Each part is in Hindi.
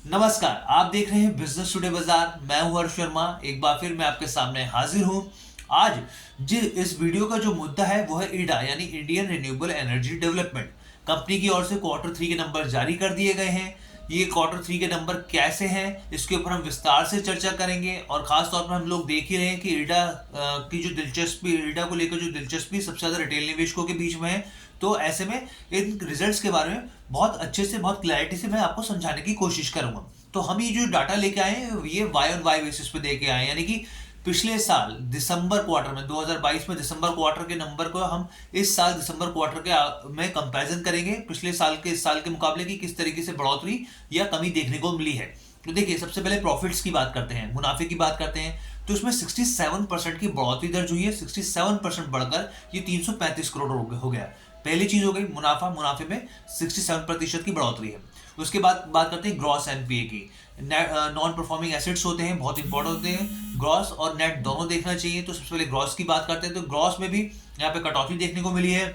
नमस्कार, आप देख रहे हैं बिजनेस टुडे बाजार। मैं हूं हर्ष शर्मा। एक बार फिर मैं आपके सामने हाजिर हूं। आज इस वीडियो का जो मुद्दा है वो है ईडा यानी Indian renewable energy development company की ओर से क्वार्टर 3 के नंबर जारी कर दिए गए हैं। ये क्वार्टर 3 के नंबर कैसे हैं इसके ऊपर हम विस्तार से चर्चा करेंगे और खास तौर पर हम लोग देख ही रहे हैं कि ईडा को लेकर जो दिलचस्पी सबसे ज्यादा रिटेल निवेशकों के बीच में है। तो ऐसे में इन रिजल्ट्स के बारे में बहुत अच्छे से बहुत क्लैरिटी से मैं आपको समझाने की कोशिश करूंगा। तो हम ये जो डाटा लेके आए हैं ये वाई ऑन वाई बेसिस पे देके आए हैं, यानी कि पिछले साल दिसंबर क्वार्टर में 2022 में दिसंबर क्वार्टर के नंबर को हम इस साल दिसंबर क्वार्टर के में कंपैरिजन करेंगे पिछले साल के इस साल के मुकाबले की किस तरीके से बढ़ोतरी या कमी देखने को मिली है। तो देखिए, सबसे पहले प्रॉफिट्स की बात करते हैं, मुनाफे की बात करते हैं। तो इसमें 67% की बढ़ोतरी दर्ज हुई है। 67% बढ़कर ये 335 करोड़ हो गया। पहली चीज हो गई मुनाफे में 67% की बढ़ोतरी है। उसके बाद बात करते हैं ग्रॉस एनपीए की। नॉन परफॉर्मिंग एसेट्स होते हैं, बहुत इंपॉर्टेंट होते हैं। ग्रॉस और नेट दोनों देखना चाहिए। तो सबसे पहले ग्रॉस की बात करते हैं। तो ग्रॉस में भी यहाँ पे कटौती देखने को मिली है।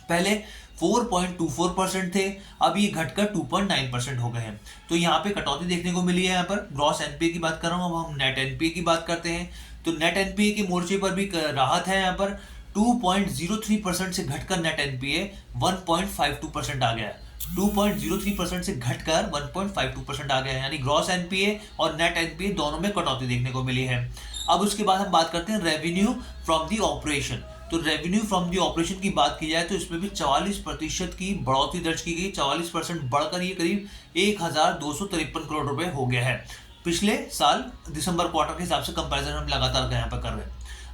पहले 4.24% थे, अब ये घटकर 2.9% हो गए हैं। तो यहाँ पे कटौती देखने को मिली है। यहाँ पर ग्रॉस एनपीए की बात कर रहा हूँ। अब हम नेट एनपीए की बात करते हैं। तो नेट एनपीए के मोर्चे पर भी राहत है। यहाँ पर 2.03% से घटकर नेट एनपीए 1.52% आ गया है। 2.03% से घटकर 1.52% आ गया है, यानी ग्रॉस एनपीए और नेट एनपीए दोनों में कटौती देखने को मिली है। अब उसके बाद हम बात करते हैं रेवेन्यू फ्रॉम दी ऑपरेशन। तो रेवेन्यू फ्रॉम दी ऑपरेशन की बात की जाए तो इसमें भी 44% की बढ़ोतरी दर्ज की गई। 44% बढ़कर ये करीब 1253 करोड़ रुपए हो गया है। पिछले साल दिसंबर क्वार्टर के हिसाब से कंपैरिजन हम लगातार यहाँ पर कर रहे हैं।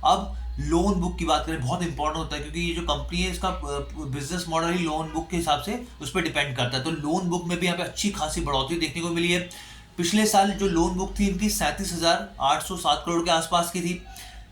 अब लोन बुक की बात करें, बहुत इंपॉर्टेंट होता है क्योंकि ये जो कंपनी है इसका बिजनेस मॉडल ही लोन बुक के हिसाब से उस पर डिपेंड करता है। तो लोन बुक में भी यहाँ पे अच्छी खासी बढ़ोतरी देखने को मिली है। पिछले साल जो लोन बुक थी इनकी 37,807 करोड़ के आसपास की थी।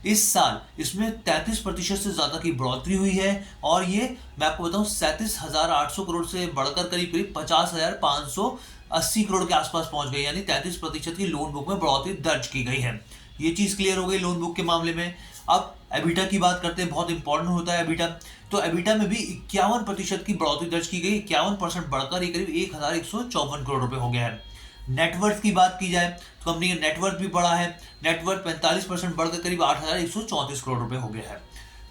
इस साल इसमें 33% से ज्यादा की बढ़ोतरी हुई है और ये मैं आपको बताऊं 37,800 करोड़ से बढ़कर करीब करीब 50,580 करोड़ के आसपास पहुंच गई, यानी 33% की लोन बुक में बढ़ोतरी दर्ज की गई है। ये चीज क्लियर हो गई लोन बुक के मामले में। अब एबिटा की बात करते हैं, बहुत इंपॉर्टेंट होता है एबिटा। तो एबिटा में भी 51% की बढ़ोतरी दर्ज की गई। 51% बढ़कर ये करीब 1,154 करोड़ रुपए हो गया है। नेटवर्थ की बात की जाए तो कंपनी का नेटवर्थ भी बढ़ा है। नेटवर्थ 45% बढ़कर करीब 8,134 करोड़ रुपए हो गया है।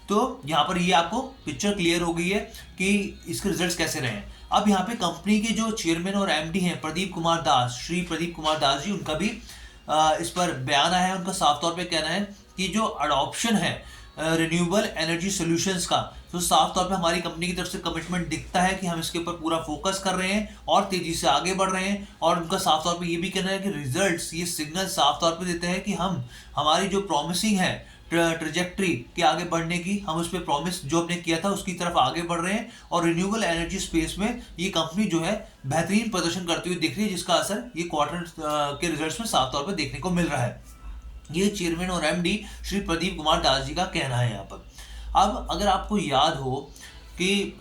तो यहाँ पर ये आपको पिक्चर क्लियर हो गई है कि इसके रिजल्ट्स कैसे रहे हैं। अब यहाँ पे कंपनी के जो चेयरमैन और एमडी हैं श्री प्रदीप कुमार दास जी, उनका भी इस पर बयान आया है। उनका साफ तौर पे कहना है कि जो अडॉप्शन है रिन्यूएबल एनर्जी सॉल्यूशंस का, तो साफ तौर पे हमारी कंपनी की तरफ से कमिटमेंट दिखता है कि हम इसके ऊपर पूरा फोकस कर रहे हैं और तेजी से आगे बढ़ रहे हैं। और उनका साफ तौर पे ये भी कहना है कि रिजल्ट्स ये सिग्नल साफ तौर पे देते हैं कि हम हमारी जो प्रॉमिसिंग है ट्रेजेक्ट्री के आगे बढ़ने की, हम उस पर प्रॉमिस जो हमने किया था उसकी तरफ आगे बढ़ रहे हैं। और रिन्यूएबल एनर्जी स्पेस में ये कंपनी जो है बेहतरीन प्रदर्शन करती हुई दिख रही है, जिसका असर ये क्वार्टर के रिजल्ट्स में साफ तौर पर देखने को मिल रहा है। ये चेयरमैन और एमडी श्री प्रदीप कुमार दास जी का कहना है यहाँ पर। अब अगर आपको याद हो कि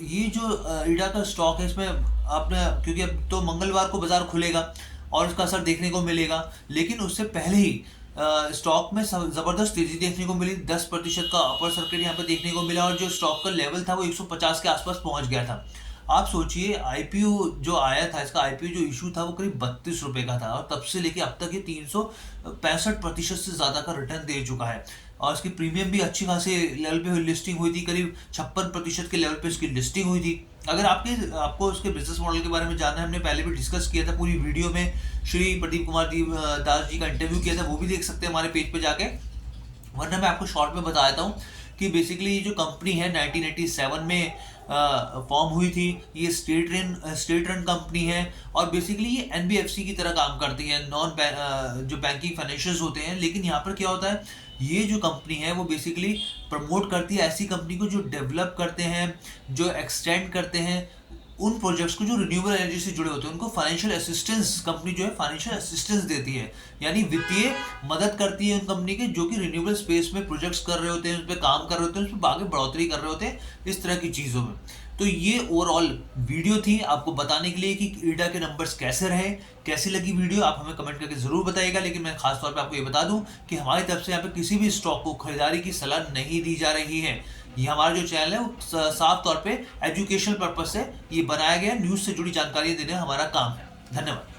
ये जो ईडा का स्टॉक है इसमें आपने, क्योंकि अब तो मंगलवार को बाजार खुलेगा और इसका असर देखने को मिलेगा, लेकिन उससे पहले ही स्टॉक में जबरदस्त तेजी देखने को मिली। 10% का अपर सर्किट यहाँ पे देखने को मिला और जो स्टॉक का लेवल था वो 150 के आसपास पहुंच गया था। आप सोचिए, आईपीओ जो आया था, इसका आईपीओ जो इशू था वो करीब 32 रुपए का था और तब से लेके अब तक ये 365% से ज्यादा का रिटर्न दे चुका है। और इसकी प्रीमियम भी अच्छी खासी लेवल पे लिस्टिंग हुई थी, करीब 56% के लेवल पे इसकी लिस्टिंग हुई थी। अगर आपको उसके बिजनेस मॉडल के बारे में जानना है, हमने पहले भी डिस्कस किया था पूरी वीडियो में, श्री प्रदीप कुमार दास जी का इंटरव्यू किया था, वो भी देख सकते हैं हमारे पेज पे जाके। वरना मैं आपको शॉर्ट में बता देता हूँ कि बेसिकली ये जो कंपनी है 1987 में फॉर्म हुई थी। ये स्टेट रन कंपनी है और बेसिकली ये एनबीएफसी की तरह काम करती है, जो बैंकिंग फाइनेंशियल्स होते हैं। लेकिन यहाँ पर क्या होता है, ये जो कंपनी है वो बेसिकली प्रमोट करती है ऐसी कंपनी को जो डेवलप करते हैं, जो एक्सटेंड करते हैं उन प्रोजेक्ट्स को जो रिन्यूएबल एनर्जी से जुड़े होते हैं। उनको फाइनेंशियल असिस्टेंस, कंपनी जो है फाइनेंशियल असिस्टेंस देती है, यानी वित्तीय मदद करती है उन कंपनी के जो कि रिन्यूएबल स्पेस में प्रोजेक्ट्स कर रहे होते हैं, उस पर काम कर रहे होते हैं, उस पर आगे बढ़ोतरी कर रहे होते हैं, इस तरह की चीज़ों में। तो ये ओवरऑल वीडियो थी आपको बताने के लिए कि ईडा के नंबर्स कैसे रहे। कैसी लगी वीडियो आप हमें कमेंट करके जरूर बताइएगा। लेकिन मैं खास तौर पे आपको ये बता दूं कि हमारी तरफ से यहाँ पे किसी भी स्टॉक को खरीदारी की सलाह नहीं दी जा रही है। ये हमारा जो चैनल है वो साफ तौर पे एजुकेशनल पर्पज से ये बनाया गया, न्यूज से जुड़ी जानकारी देना हमारा काम है। धन्यवाद।